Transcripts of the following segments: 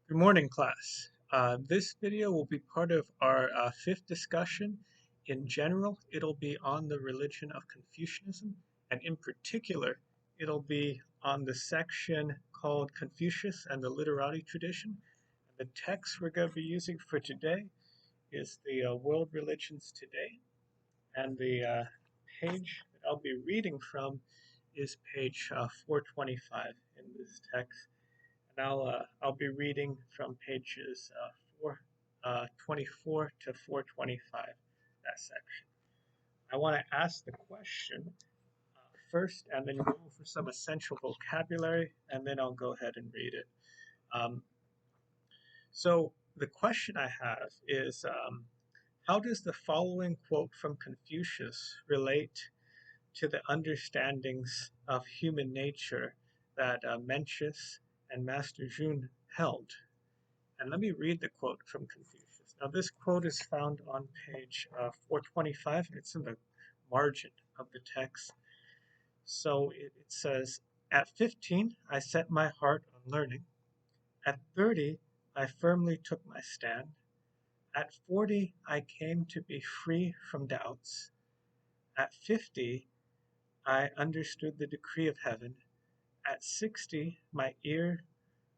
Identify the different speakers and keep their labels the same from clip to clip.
Speaker 1: Good morning, class. This video will be part of our fifth discussion. In general, it'll be on the religion of Confucianism, and in particular, it'll be on the section called Confucius and the Literati tradition. The text we're going to be using for today is the World Religions Today, and the page that I'll be reading from is page 425 in this text. And I'll be reading from pages 424 to 425, that section. I want to ask the question first, and then go over some essential vocabulary, and then I'll go ahead and read it. So the question I have is, how does the following quote from Confucius relate to the understandings of human nature that Mencius and Master Jun held? And let me read the quote from Confucius. Now, this quote is found on page 425, and it's in the margin of the text. So it says, "At 15, I set my heart on learning. At 30, I firmly took my stand. At 40, I came to be free from doubts. At 50, I understood the decree of heaven. At 60, my ear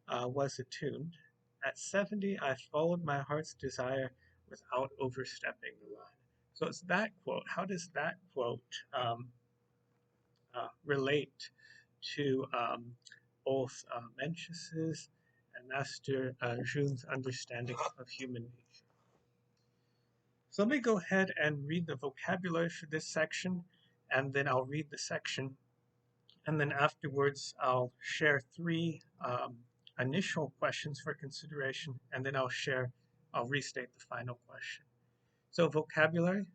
Speaker 1: was attuned. At 70, I followed my heart's desire without overstepping the line." So it's that quote. How does that quote relate to both Mencius's and Master Jun's understanding of human nature? So let me go ahead and read the vocabulary for this section, and then I'll read the section, and then afterwards I'll share three initial questions for consideration, and then I'll restate the final question. So vocabulary,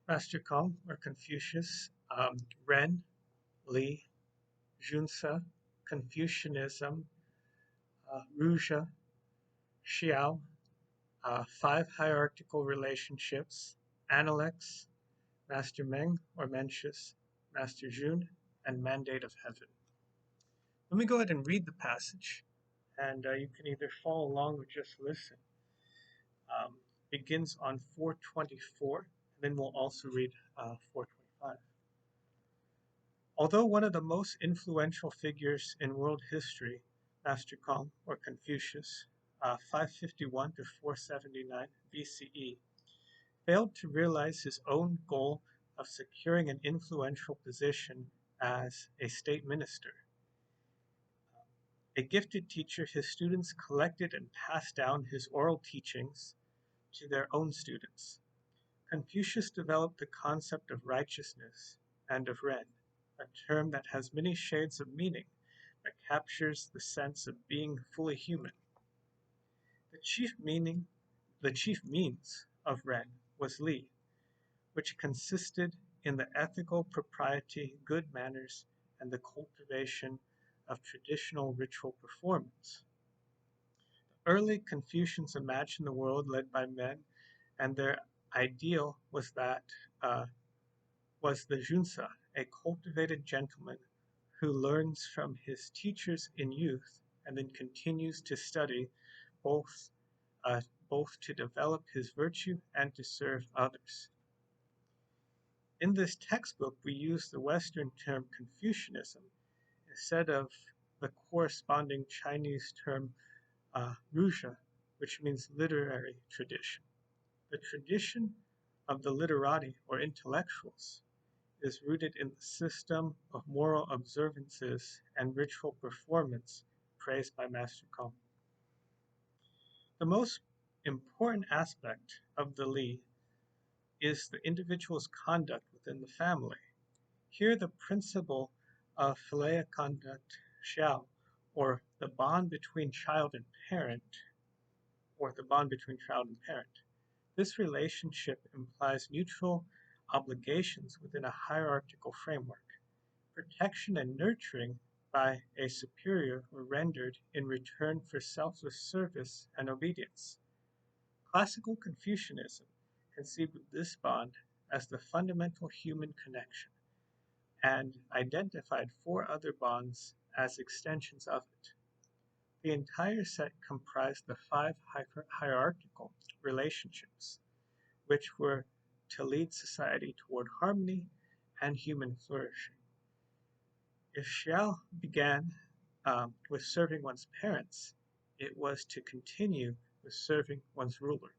Speaker 1: Master Kong or Confucius, Ren, Li, Junsa, Confucianism, Ruja, Xiao, five hierarchical relationships, Analects, Master Meng or Mencius, Master Jun, and Mandate of Heaven. Let me go ahead and read the passage, and you can either follow along or just listen. Begins on 424, and then we'll also read 425. Although one of the most influential figures in world history, Master Kong or Confucius, 551 to 479 BCE, failed to realize his own goal of securing an influential position as a state minister. A gifted teacher, his students collected and passed down his oral teachings to their own students. Confucius developed the concept of righteousness and of Ren, a term that has many shades of meaning but captures the sense of being fully human. The chief means of Ren was Li, which consisted in the ethical propriety, good manners, and the cultivation of traditional ritual performance. The early Confucians imagined the world led by men, and their ideal was the Junsa, a cultivated gentleman who learns from his teachers in youth and then continues to study both to develop his virtue and to serve others. In this textbook, we use the Western term Confucianism instead of the corresponding Chinese term Ruja, which means literary tradition. The tradition of the Literati, or intellectuals, is rooted in the system of moral observances and ritual performance praised by Master Kong. The most important aspect of the Li is the individual's conduct within the family. Here the principle of filial conduct, xiao, or the bond between child and parent, This relationship implies mutual obligations within a hierarchical framework. Protection and nurturing by a superior were rendered in return for selfless service and obedience. Classical Confucianism conceived this bond as the fundamental human connection and identified four other bonds as extensions of it. The entire set comprised the five hierarchical relationships, which were to lead society toward harmony and human flourishing. If Xiao began with serving one's parents, it was to continue with serving one's ruler,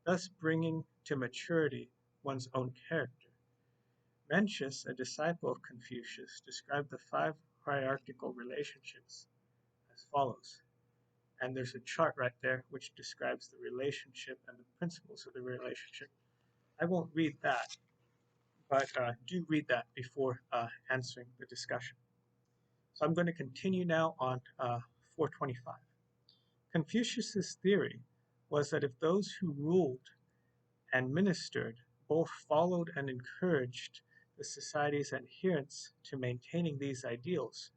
Speaker 1: thus bringing to maturity one's own character. Mencius, a disciple of Confucius, described the five hierarchical relationships as follows. And there's a chart right there which describes the relationship and the principles of the relationship. I won't read that, but do read that before answering the discussion. So I'm going to continue now on 425. Confucius's theory was that if those who ruled and ministered both followed and encouraged the society's adherents to maintaining these ideals,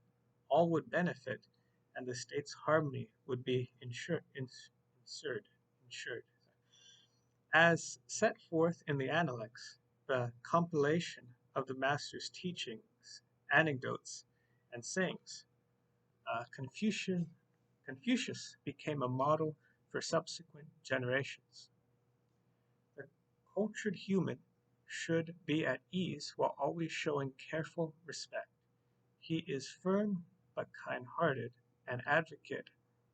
Speaker 1: all would benefit and the state's harmony would be ensured. As set forth in the Analects, the compilation of the master's teachings, anecdotes, and sayings, Confucius became a model for subsequent generations. The cultured human should be at ease while always showing careful respect. He is firm but kind-hearted, an advocate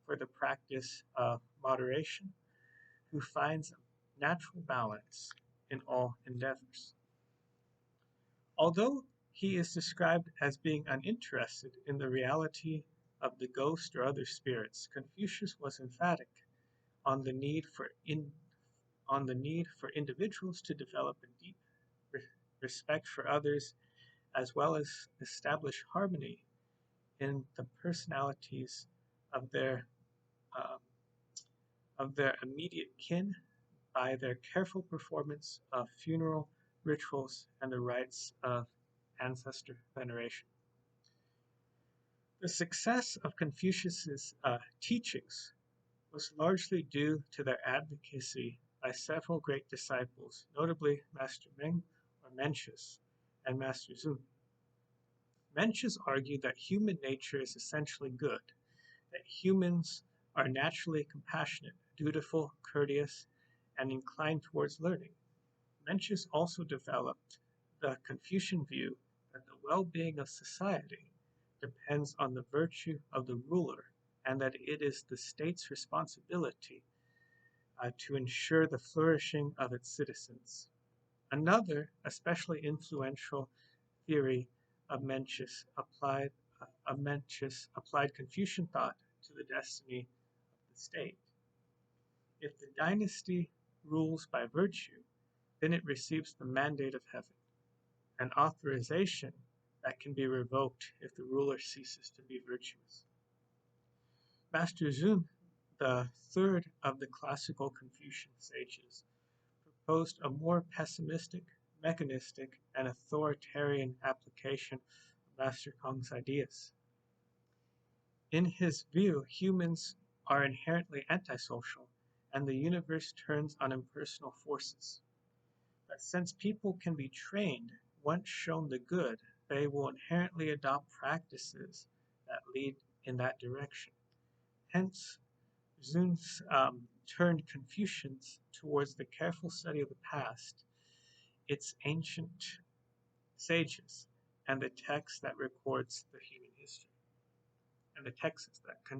Speaker 1: for the practice of moderation, who finds a natural balance in all endeavors. Although he is described as being uninterested in the reality of the ghost or other spirits, Confucius was emphatic on the need for individuals to develop a deep respect for others, as well as establish harmony in the personalities of their um, immediate kin by their careful performance of funeral rituals and the rites of ancestor veneration. The success of Confucius's teachings was largely due to their advocacy by several great disciples, notably Master Meng or Mencius and Master Zun. Mencius argued that human nature is essentially good, that humans are naturally compassionate, dutiful, courteous, and inclined towards learning. Mencius also developed the Confucian view that the well-being of society depends on the virtue of the ruler and that it is the state's responsibility to ensure the flourishing of its citizens. Another, especially influential theory of Mencius applied Confucian thought to the destiny of the state. If the dynasty rules by virtue, then it receives the mandate of heaven, an authorization that can be revoked if the ruler ceases to be virtuous. Master Zun, the third of the classical Confucian sages, proposed a more pessimistic, mechanistic, and authoritarian application of Master Kong's ideas. In his view, humans are inherently antisocial, and the universe turns on impersonal forces. But since people can be trained, once shown the good, they will inherently adopt practices that lead in that direction. Hence, Zun's turned Confucians towards the careful study of the past, its ancient sages, and the text that records the human history, and the texts that can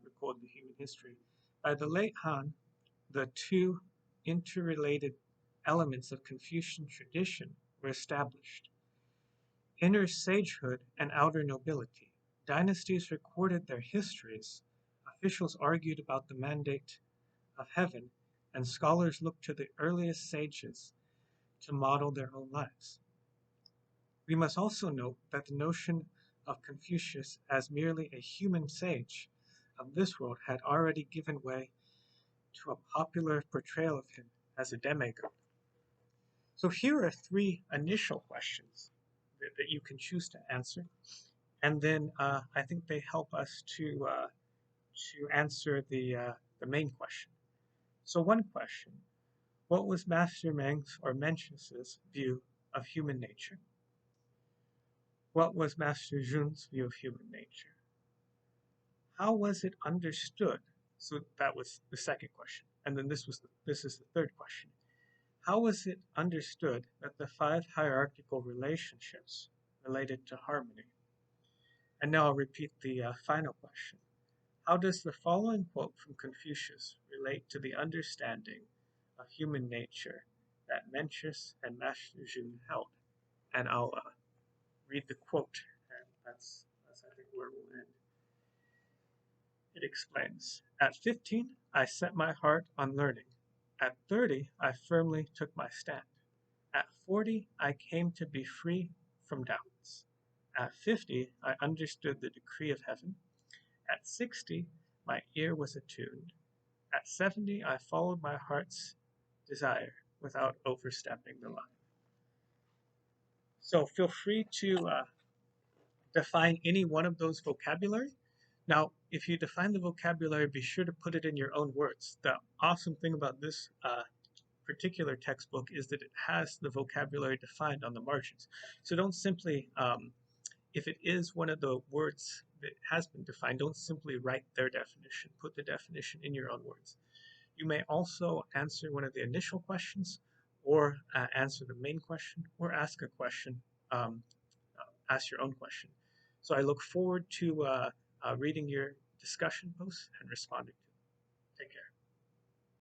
Speaker 1: record the human history. By the late Han, the two interrelated elements of Confucian tradition were established: inner sagehood and outer nobility. Dynasties recorded their histories, officials argued about the mandate of heaven, and scholars looked to the earliest sages to model their own lives. We must also note that the notion of Confucius as merely a human sage of this world had already given way to a popular portrayal of him as a demigod. So here are three initial questions that you can choose to answer, and then I think they help us to answer the main question. So one question: what was Master Meng's or Mencius's view of human nature? What was Master Zun's view of human nature? How was it understood? So that was the second question. And then this is the third question. How was it understood that the five hierarchical relationships related to harmony? And now I'll repeat the final question. How does the following quote from Confucius relate to the understanding of human nature that Mencius and Master Jun held? And I'll read the quote, and that's I think where we'll end. It explains, "At 15, I set my heart on learning. At 30, I firmly took my stand. At 40, I came to be free from doubts. At 50, I understood the decree of heaven. At 60, my ear was attuned. At 70, I followed my heart's desire without overstepping the line." So feel free to define any one of those vocabulary. Now, if you define the vocabulary, be sure to put it in your own words. The awesome thing about this particular textbook is that it has the vocabulary defined on the margins. So don't simply, if it is one of the words that has been defined, don't simply write their definition. Put the definition in your own words. You may also answer one of the initial questions, or answer the main question, or ask a question, ask your own question. So I look forward to reading your discussion posts and responding to